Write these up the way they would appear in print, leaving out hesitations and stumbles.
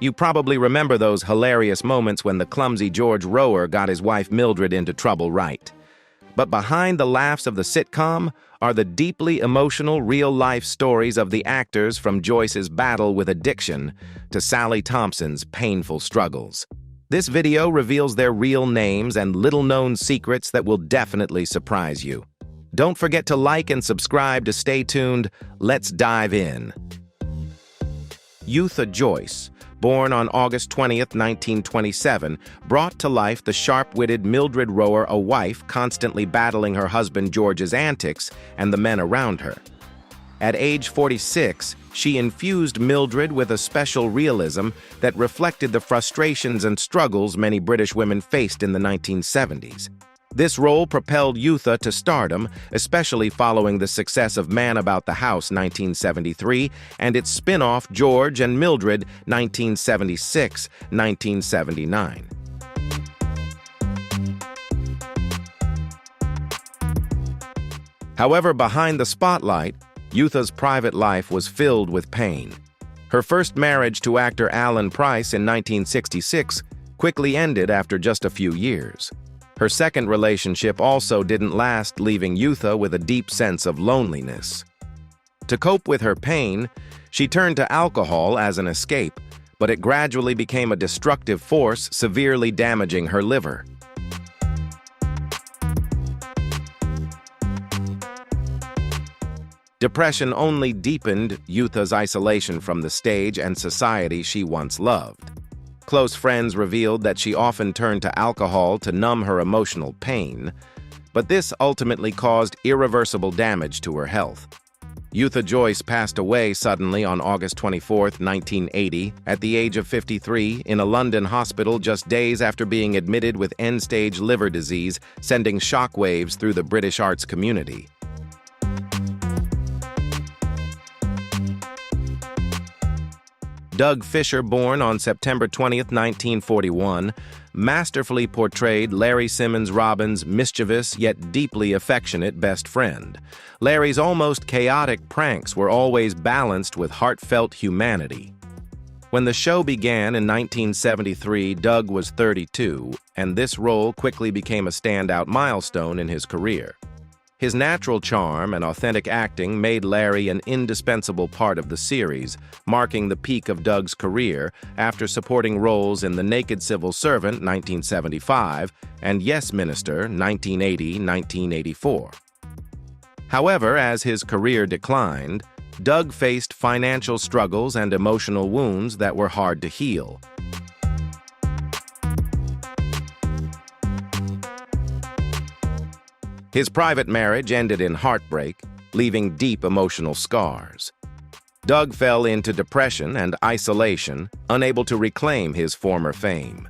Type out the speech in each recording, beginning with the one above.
You probably remember those hilarious moments when the clumsy George Rower got his wife Mildred into trouble, right? But behind the laughs of the sitcom are the deeply emotional real-life stories of the actors, from Joyce's battle with addiction to Sally Thompson's painful struggles. This video reveals their real names and little-known secrets that will definitely surprise you. Don't forget to like and subscribe to stay tuned. Let's dive in. Eutha Joyce, born on August 20th, 1927, brought to life the sharp-witted Mildred Rower, a wife constantly battling her husband George's antics and the men around her. At age 46, she infused Mildred with a special realism that reflected the frustrations and struggles many British women faced in the 1970s. This role propelled Eutha to stardom, especially following the success of Man About the House 1973 and its spin-off George and Mildred 1976-1979. However, behind the spotlight, Eutha's private life was filled with pain. Her first marriage to actor Alan Price in 1966 quickly ended after just a few years. Her second relationship also didn't last, leaving Eutha with a deep sense of loneliness. To cope with her pain, she turned to alcohol as an escape, but it gradually became a destructive force, severely damaging her liver. Depression only deepened Eutha's isolation from the stage and society she once loved. Close friends revealed that she often turned to alcohol to numb her emotional pain, but this ultimately caused irreversible damage to her health. Eutha Joyce passed away suddenly on August 24, 1980, at the age of 53, in a London hospital just days after being admitted with end-stage liver disease, sending shockwaves through the British arts community. Doug Fisher, born on September 20, 1941, masterfully portrayed Larry Simmons Robin's mischievous yet deeply affectionate best friend. Larry's almost chaotic pranks were always balanced with heartfelt humanity. When the show began in 1973, Doug was 32, and this role quickly became a standout milestone in his career. His natural charm and authentic acting made Larry an indispensable part of the series, marking the peak of Doug's career after supporting roles in The Naked Civil Servant (1975) and Yes Minister (1980-1984). However, as his career declined, Doug faced financial struggles and emotional wounds that were hard to heal. His private marriage ended in heartbreak, leaving deep emotional scars. Doug fell into depression and isolation, unable to reclaim his former fame.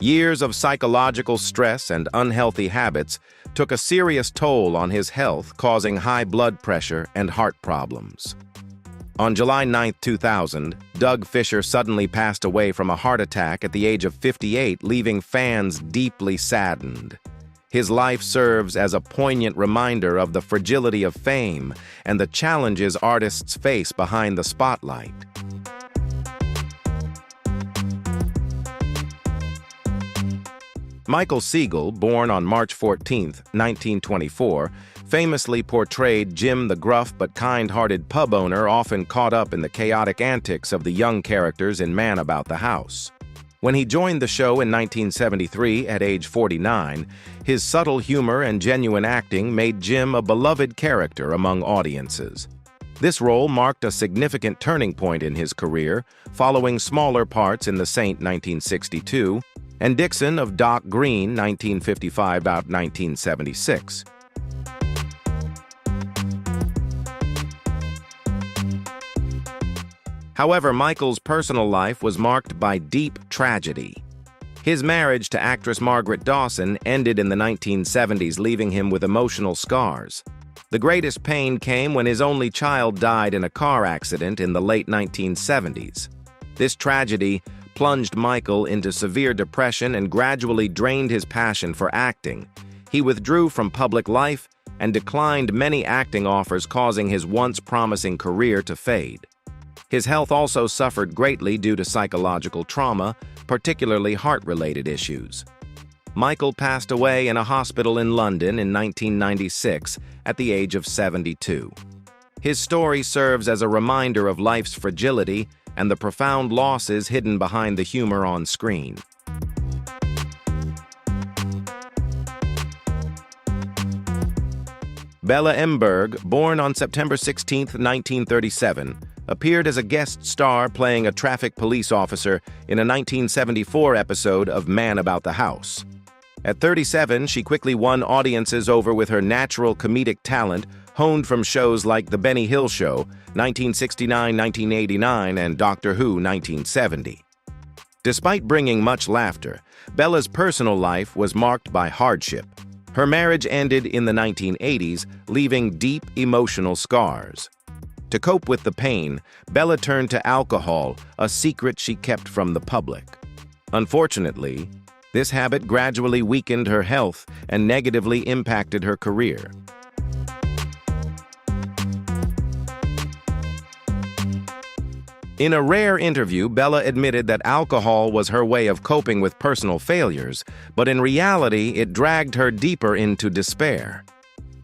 Years of psychological stress and unhealthy habits took a serious toll on his health, causing high blood pressure and heart problems. On July 9, 2000, Doug Fisher suddenly passed away from a heart attack at the age of 58, leaving fans deeply saddened. His life serves as a poignant reminder of the fragility of fame and the challenges artists face behind the spotlight. Michael Siegel, born on March 14, 1924, famously portrayed Jim, the gruff but kind-hearted pub owner often caught up in the chaotic antics of the young characters in Man About the House. When he joined the show in 1973 at age 49, his subtle humor and genuine acting made Jim a beloved character among audiences. This role marked a significant turning point in his career, following smaller parts in The Saint 1962 and Dixon of Dock Green 1955-1976. However, Michael's personal life was marked by deep tragedy. His marriage to actress Margaret Dawson ended in the 1970s, leaving him with emotional scars. The greatest pain came when his only child died in a car accident in the late 1970s. This tragedy plunged Michael into severe depression and gradually drained his passion for acting. He withdrew from public life and declined many acting offers, causing his once promising career to fade. His health also suffered greatly due to psychological trauma, particularly heart-related issues. Michael passed away in a hospital in London in 1996 at the age of 72. His story serves as a reminder of life's fragility and the profound losses hidden behind the humor on screen. Bella Emberg, born on September 16, 1937, appeared as a guest star playing a traffic police officer in a 1974 episode of Man About the House. At 37, she quickly won audiences over with her natural comedic talent, honed from shows like The Benny Hill Show, 1969-1989, and Doctor Who, 1970. Despite bringing much laughter, Bella's personal life was marked by hardship. Her marriage ended in the 1980s, leaving deep emotional scars. To cope with the pain, Bella turned to alcohol, a secret she kept from the public. Unfortunately, this habit gradually weakened her health and negatively impacted her career. In a rare interview, Bella admitted that alcohol was her way of coping with personal failures, but in reality, it dragged her deeper into despair.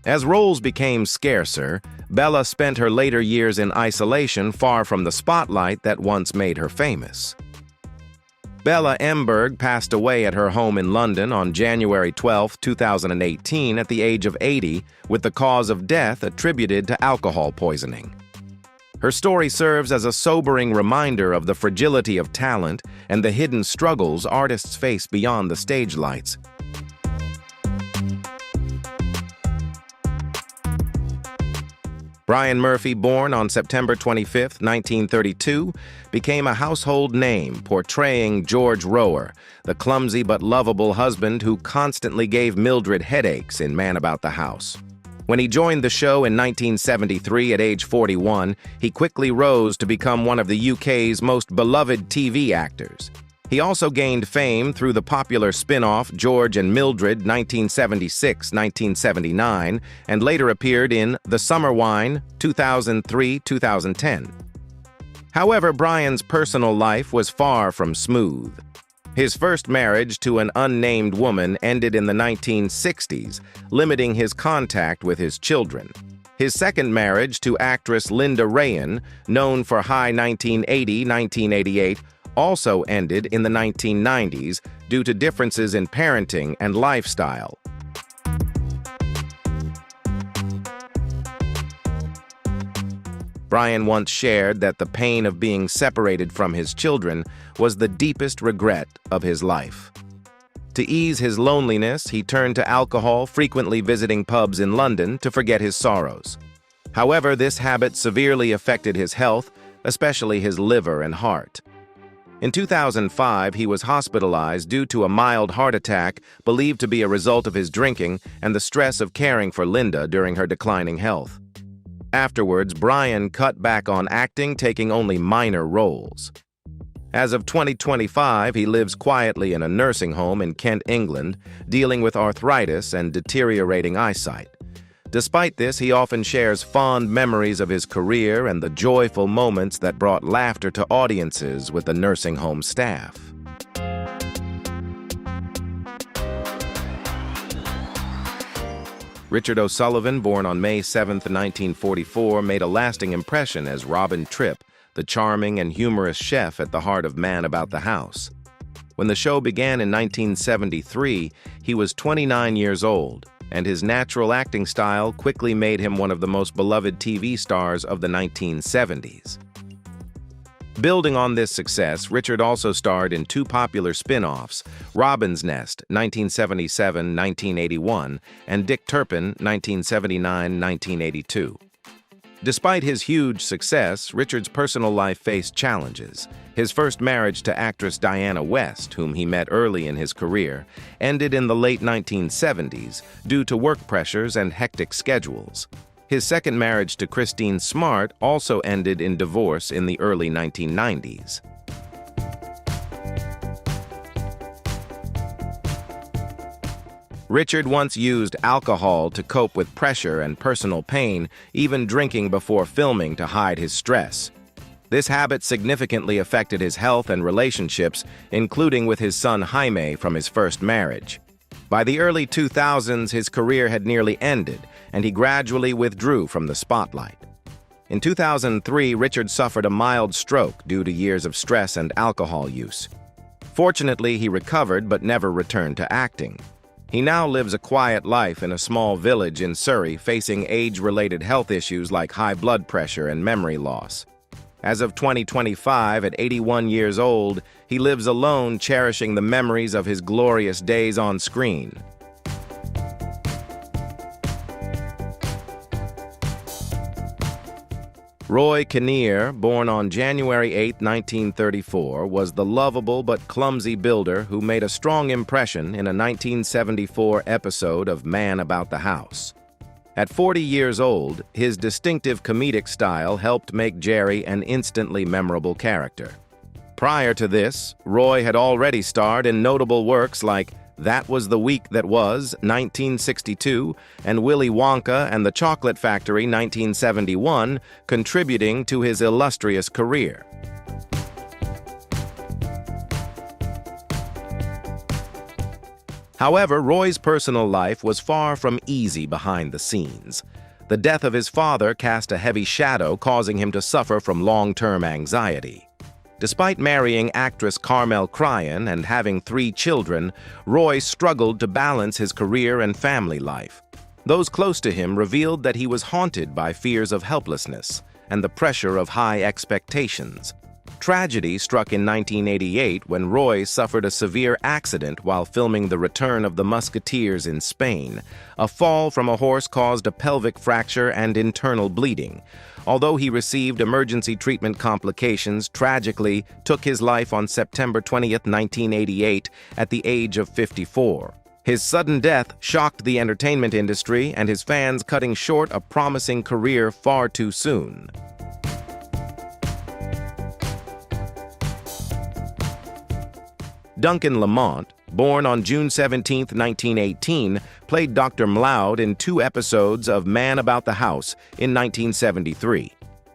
As roles became scarcer, Bella spent her later years in isolation, far from the spotlight that once made her famous. Bella Emberg passed away at her home in London on January 12, 2018, at the age of 80, with the cause of death attributed to alcohol poisoning. Her story serves as a sobering reminder of the fragility of talent and the hidden struggles artists face beyond the stage lights. Brian Murphy, born on September 25, 1932, became a household name, portraying George Rower, the clumsy but lovable husband who constantly gave Mildred headaches in Man About the House. When he joined the show in 1973 at age 41, he quickly rose to become one of the UK's most beloved TV actors. He also gained fame through the popular spin-off George and Mildred 1976-1979 and later appeared in The Summer Wine 2003-2010. However, Brian's personal life was far from smooth. His first marriage to an unnamed woman ended in the 1960s, limiting his contact with his children. His second marriage to actress Linda Rayan, known for High 1980-1988, also ended in the 1990s due to differences in parenting and lifestyle. Brian once shared that the pain of being separated from his children was the deepest regret of his life. To ease his loneliness, he turned to alcohol, frequently visiting pubs in London to forget his sorrows. However, this habit severely affected his health, especially his liver and heart. In 2005, he was hospitalized due to a mild heart attack believed to be a result of his drinking and the stress of caring for Linda during her declining health. Afterwards, Brian cut back on acting, taking only minor roles. As of 2025, he lives quietly in a nursing home in Kent, England, dealing with arthritis and deteriorating eyesight. Despite this, he often shares fond memories of his career and the joyful moments that brought laughter to audiences with the nursing home staff. Richard O'Sullivan, born on May 7, 1944, made a lasting impression as Robin Tripp, the charming and humorous chef at the heart of Man About the House. When the show began in 1973, he was 29 years old, and his natural acting style quickly made him one of the most beloved TV stars of the 1970s. Building on this success, Richard also starred in two popular spin-offs, Robin's Nest, 1977-1981, and Dick Turpin, 1979-1982. Despite his huge success, Richard's personal life faced challenges. His first marriage to actress Diana West, whom he met early in his career, ended in the late 1970s due to work pressures and hectic schedules. His second marriage to Christine Smart also ended in divorce in the early 1990s. Richard once used alcohol to cope with pressure and personal pain, even drinking before filming to hide his stress. This habit significantly affected his health and relationships, including with his son Jaime from his first marriage. By the early 2000s, his career had nearly ended, and he gradually withdrew from the spotlight. In 2003, Richard suffered a mild stroke due to years of stress and alcohol use. Fortunately, he recovered but never returned to acting. He now lives a quiet life in a small village in Surrey, facing age-related health issues like high blood pressure and memory loss. As of 2025, at 81 years old, he lives alone, cherishing the memories of his glorious days on screen. Roy Kinnear, born on January 8, 1934, was the lovable but clumsy builder who made a strong impression in a 1974 episode of Man About the House. At 40 years old, his distinctive comedic style helped make Jerry an instantly memorable character. Prior to this, Roy had already starred in notable works like That Was the Week That Was, 1962, and Willy Wonka and the Chocolate Factory, 1971, contributing to his illustrious career. However, Roy's personal life was far from easy behind the scenes. The death of his father cast a heavy shadow, causing him to suffer from long-term anxiety. Despite marrying actress Carmel Cryan and having 3 children, Roy struggled to balance his career and family life. Those close to him revealed that he was haunted by fears of helplessness and the pressure of high expectations. Tragedy struck in 1988 when Roy suffered a severe accident while filming The Return of the Musketeers in Spain. A fall from a horse caused a pelvic fracture and internal bleeding. Although he received emergency treatment, complications tragically took his life on September 20, 1988, at the age of 54. His sudden death shocked the entertainment industry and his fans, cutting short a promising career far too soon. Duncan Lamont, born on June 17, 1918, played Dr. Mloud in 2 episodes of Man About the House in 1973.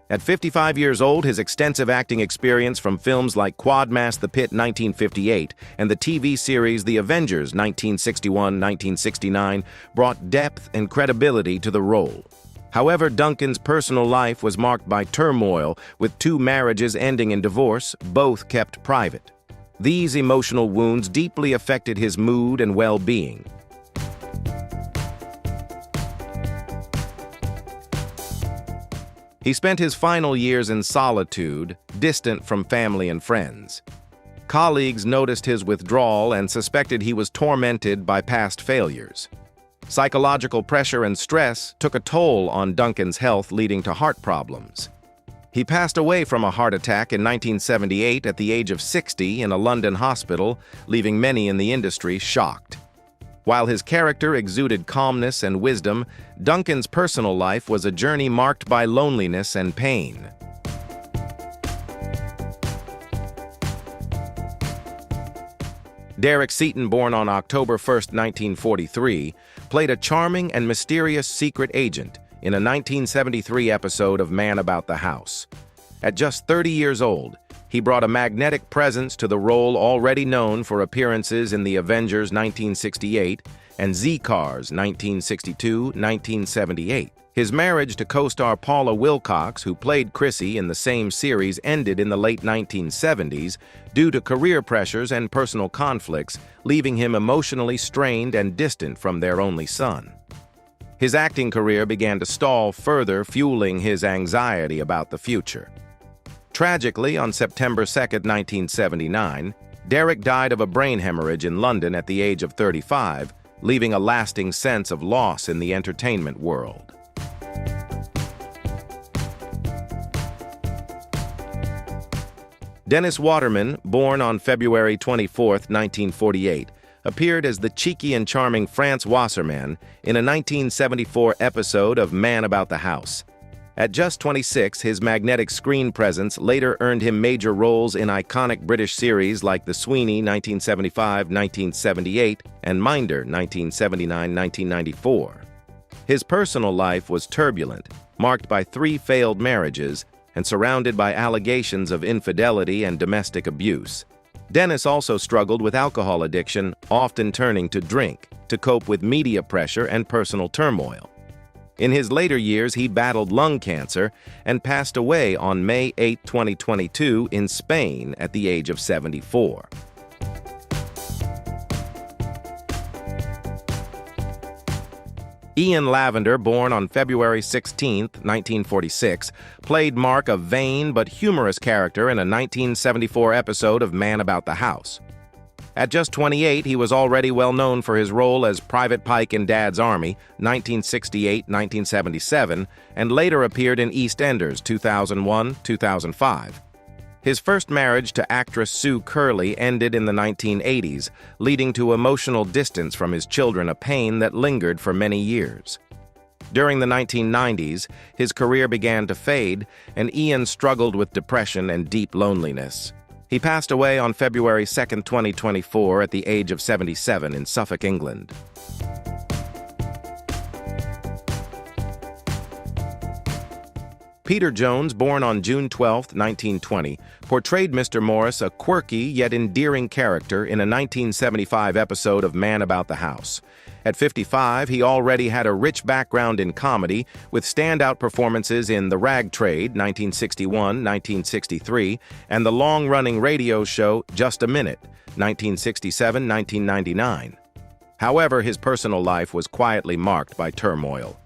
At 55 years old, his extensive acting experience from films like Quadmass The Pit 1958 and the TV series The Avengers 1961-1969 brought depth and credibility to the role. However, Duncan's personal life was marked by turmoil, with 2 marriages ending in divorce, both kept private. These emotional wounds deeply affected his mood and well-being. He spent his final years in solitude, distant from family and friends. Colleagues noticed his withdrawal and suspected he was tormented by past failures. Psychological pressure and stress took a toll on Duncan's health, leading to heart problems. He passed away from a heart attack in 1978 at the age of 60 in a London hospital, leaving many in the industry shocked. While his character exuded calmness and wisdom, Duncan's personal life was a journey marked by loneliness and pain. Derek Seaton, born on October 1, 1943, played a charming and mysterious secret agent in a 1973 episode of Man About the House. At just 30 years old, he brought a magnetic presence to the role, already known for appearances in The Avengers 1968 and Z-Cars 1962-1978. His marriage to co-star Paula Wilcox, who played Chrissy in the same series, ended in the late 1970s due to career pressures and personal conflicts, leaving him emotionally strained and distant from their only son. His acting career began to stall further, fueling his anxiety about the future. Tragically, on September 2, 1979, Derek died of a brain hemorrhage in London at the age of 35, leaving a lasting sense of loss in the entertainment world. Dennis Waterman, born on February 24, 1948, appeared as the cheeky and charming France Wasserman in a 1974 episode of Man About the House. At just 26, his magnetic screen presence later earned him major roles in iconic British series like The Sweeney 1975-1978 and Minder 1979-1994. His personal life was turbulent, marked by 3 failed marriages, and surrounded by allegations of infidelity and domestic abuse. Dennis also struggled with alcohol addiction, often turning to drink to cope with media pressure and personal turmoil. In his later years, he battled lung cancer and passed away on May 8, 2022 in Spain at the age of 74. Ian Lavender, born on February 16, 1946, played Mark, a vain but humorous character in a 1974 episode of Man About the House. At just 28, he was already well known for his role as Private Pike in Dad's Army, 1968-1977, and later appeared in EastEnders, 2001-2005. His first marriage to actress Sue Curley ended in the 1980s, leading to emotional distance from his children, a pain that lingered for many years. During the 1990s, his career began to fade, and Ian struggled with depression and deep loneliness. He passed away on February 2, 2024, at the age of 77 in Suffolk, England. Peter Jones, born on June 12, 1920, portrayed Mr. Morris, a quirky yet endearing character in a 1975 episode of Man About the House. At 55, he already had a rich background in comedy, with standout performances in The Rag Trade, 1961-1963, and the long-running radio show Just a Minute, 1967-1999. However, his personal life was quietly marked by turmoil.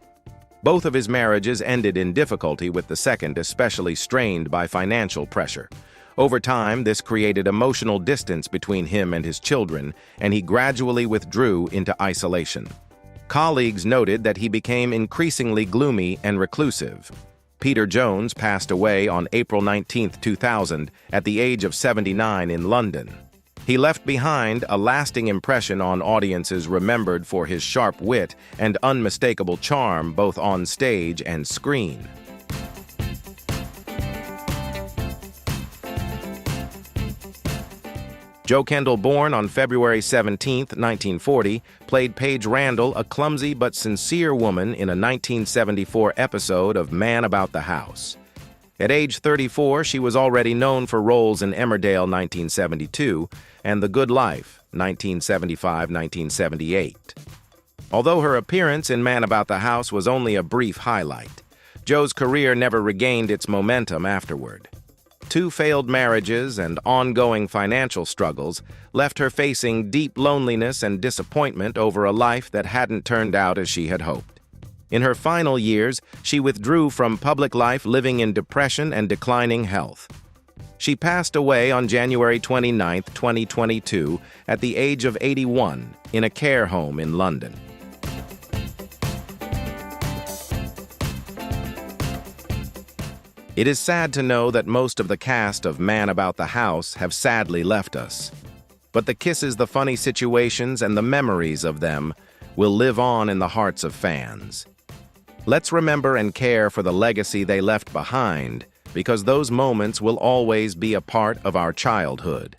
Both of his marriages ended in difficulty, with the second especially strained by financial pressure. Over time, this created emotional distance between him and his children, and he gradually withdrew into isolation. Colleagues noted that he became increasingly gloomy and reclusive. Peter Jones passed away on April 19, 2000, at the age of 79 in London. He left behind a lasting impression on audiences, remembered for his sharp wit and unmistakable charm both on stage and screen. Jo Kendall, born on February 17, 1940, played Paige Randall, a clumsy but sincere woman in a 1974 episode of Man About the House. At age 34, she was already known for roles in Emmerdale, 1972, and The Good Life, 1975-1978. Although her appearance in Man About the House was only a brief highlight, Jo's career never regained its momentum afterward. 2 failed marriages and ongoing financial struggles left her facing deep loneliness and disappointment over a life that hadn't turned out as she had hoped. In her final years, she withdrew from public life, living in depression and declining health. She passed away on January 29, 2022, at the age of 81, in a care home in London. It is sad to know that most of the cast of Man About the House have sadly left us. But the kisses, the funny situations, and the memories of them will live on in the hearts of fans. Let's remember and care for the legacy they left behind, because those moments will always be a part of our childhood.